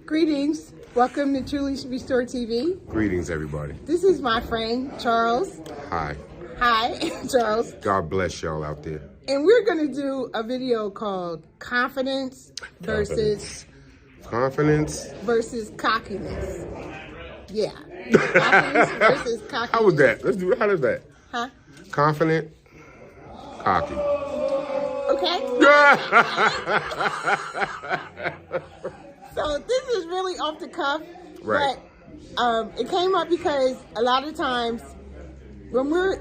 Greetings. Welcome to Truly Restored TV. Greetings, everybody. This is my friend, Charles. Hi. Hi, Charles. God bless y'all out there. And we're going to do a video called Confidence versus cockiness. Yeah. Confidence versus cockiness. How was that? Let's do it. How does that? Huh? Confident, cocky. Okay. So this is really off the cuff. Right. But it came up because a lot of times when we're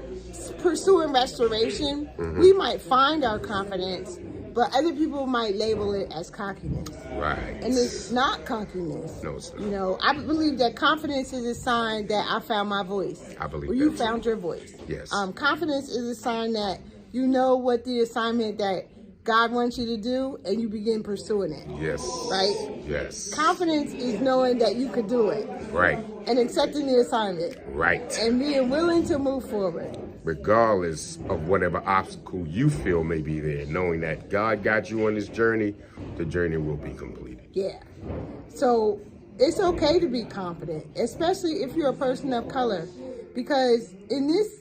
pursuing restoration, we might find our confidence, but other people might label it as cockiness. Right. And it's not cockiness. No, it's not. You know, I believe that confidence is a sign that I found my voice. I believe or you found your voice. Yes. Confidence is a sign that you know what the assignment that God wants you to do, and you begin pursuing it. Yes. Right? Yes. Confidence is knowing that you could do it. Right. And accepting the assignment. Right. And being willing to move forward. Regardless of whatever obstacle you feel may be there, knowing that God got you on this journey, the journey will be completed. Yeah. So it's okay to be confident, especially if you're a person of color, because in this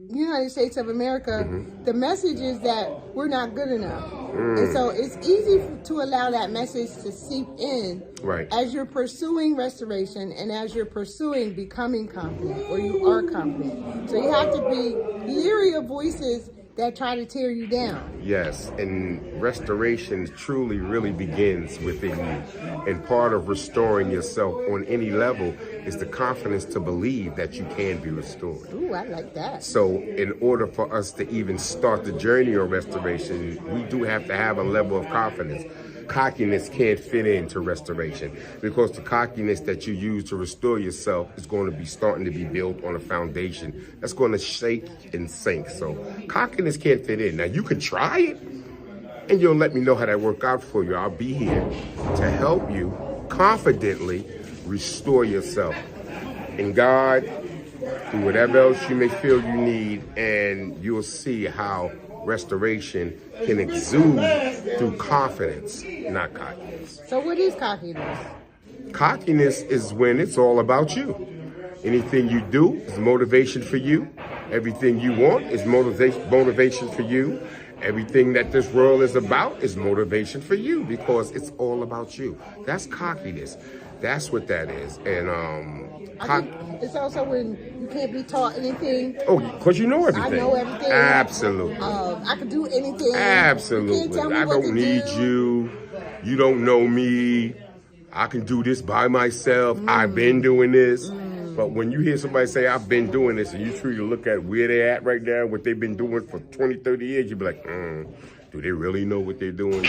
United States of America, the message is that we're not good enough. And so it's easy to allow that message to seep in as you're pursuing restoration and as you're pursuing becoming confident, or you are confident. So you have to be leery of voices that try to tear you down. Yes, and restoration truly really begins within you. And part of restoring yourself on any level is the confidence to believe that you can be restored. Ooh, I like that. So in order for us to even start the journey of restoration, we do have to have a level of confidence. Cockiness can't fit into restoration, because the cockiness that you use to restore yourself is going to be starting to be built on a foundation that's going to shake and sink. So cockiness can't fit in. Now you can try it, and you'll let me know how that worked out for you. I'll be here to help you confidently restore yourself in God, through whatever else you may feel you need, and you'll see how restoration can exude through confidence, not cockiness. So what is cockiness? Cockiness is when it's all about you. Anything you do is motivation for you. Everything you want is motivation for you. Everything that this world is about is motivation for you, because it's all about you. That's cockiness. That's what that is. And it's also when you can't be taught anything. Oh, because you know everything. I know everything. Absolutely. I can do anything. Absolutely. I don't need you. You don't know me. I can do this by myself. I've been doing this. But when you hear somebody say, I've been doing this, and you truly look at where they're at right now, what they've been doing for 20, 30 years, you'd be like, do they really know what they're doing?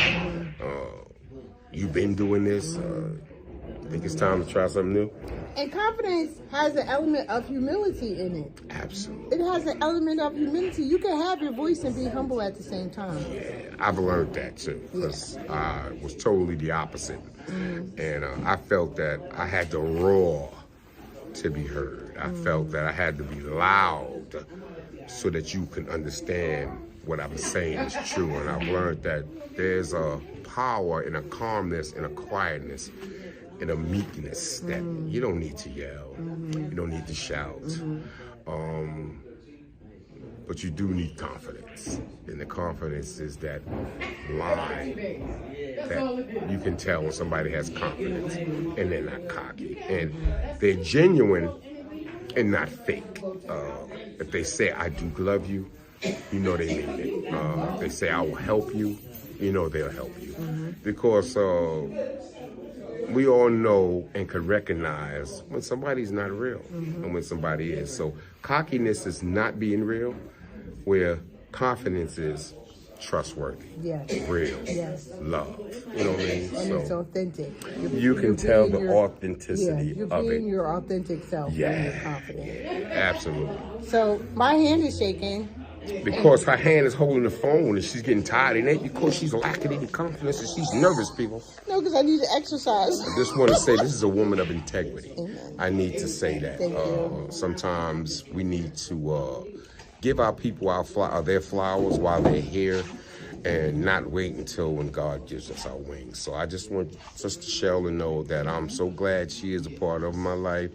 You've been doing this. I think it's time to try something new. And confidence has an element of humility in it. Absolutely. It has an element of humility. You can have your voice and be humble at the same time. Yeah, I've learned that too, because I was totally the opposite. And I felt that I had to roar to be heard. I felt that I had to be loud so that you can understand what I'm saying is true. And I've learned that there's a power in a calmness and a quietness and a meekness that you don't need to yell, you don't need to shout, but you do need confidence. And the confidence is that line that you can tell when somebody has confidence and they're not cocky. And they're genuine and not fake. If they say, I do love you, you know they mean it. If they say, I will help you, you know they'll help you. Because we all know and can recognize when somebody's not real and when somebody is. So cockiness is not being real, where confidence is trustworthy, real, love. You know what I mean? And it's authentic. You can tell the authenticity you're of it. being your authentic self when you're confident. Absolutely. So my hand is shaking. Because her hand is holding the phone and she's getting tired. It ain't because she's lacking any confidence and she's nervous, people. No, because I need to exercise. I just want to say this is a woman of integrity. Amen. I need to say that. Thank you. Sometimes we need to give our people their flowers while they're here. and not wait until when God gives us our wings. So I just want Sister Shell to know that I'm so glad she is a part of my life,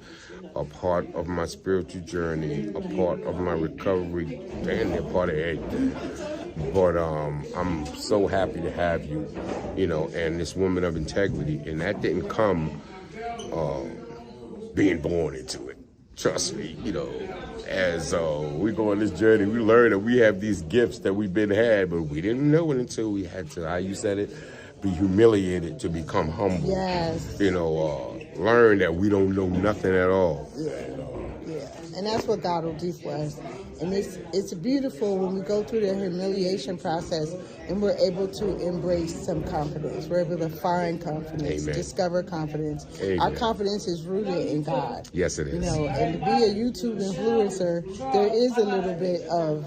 a part of my spiritual journey, a part of my recovery, and a part of everything. But I'm so happy to have you, you know, and this woman of integrity. And that didn't come being born into it. Trust me, you know, as we go on this journey, we learn that we have these gifts that we've been had, but we didn't know it until we had to, how you said it, be humiliated to become humble. Yes. You know, learn that we don't know nothing at all. Yeah, and that's what God will do for us. And it's beautiful when we go through the humiliation process and we're able to embrace some confidence. We're able to find confidence, Amen. Discover confidence. Amen. Our confidence is rooted in God. Yes, it is. You know, and to be a YouTube influencer, there is a little bit of,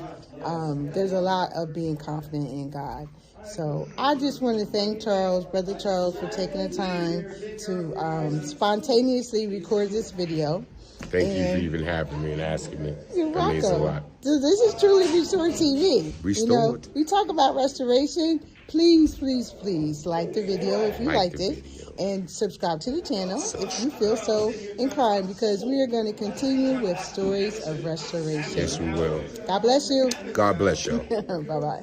there's a lot of being confident in God. So I just want to thank Charles, Brother Charles, for taking the time to spontaneously record this video. Thank you for even having me and asking me. You're welcome. That means a lot. So this is truly Restored TV. Restored. You know, we talk about restoration. Please, please, please like the video if you liked it. And subscribe to the channel if you feel so inclined, because we are going to continue with stories of restoration. Yes, we will. God bless you. God bless you. Bye-bye.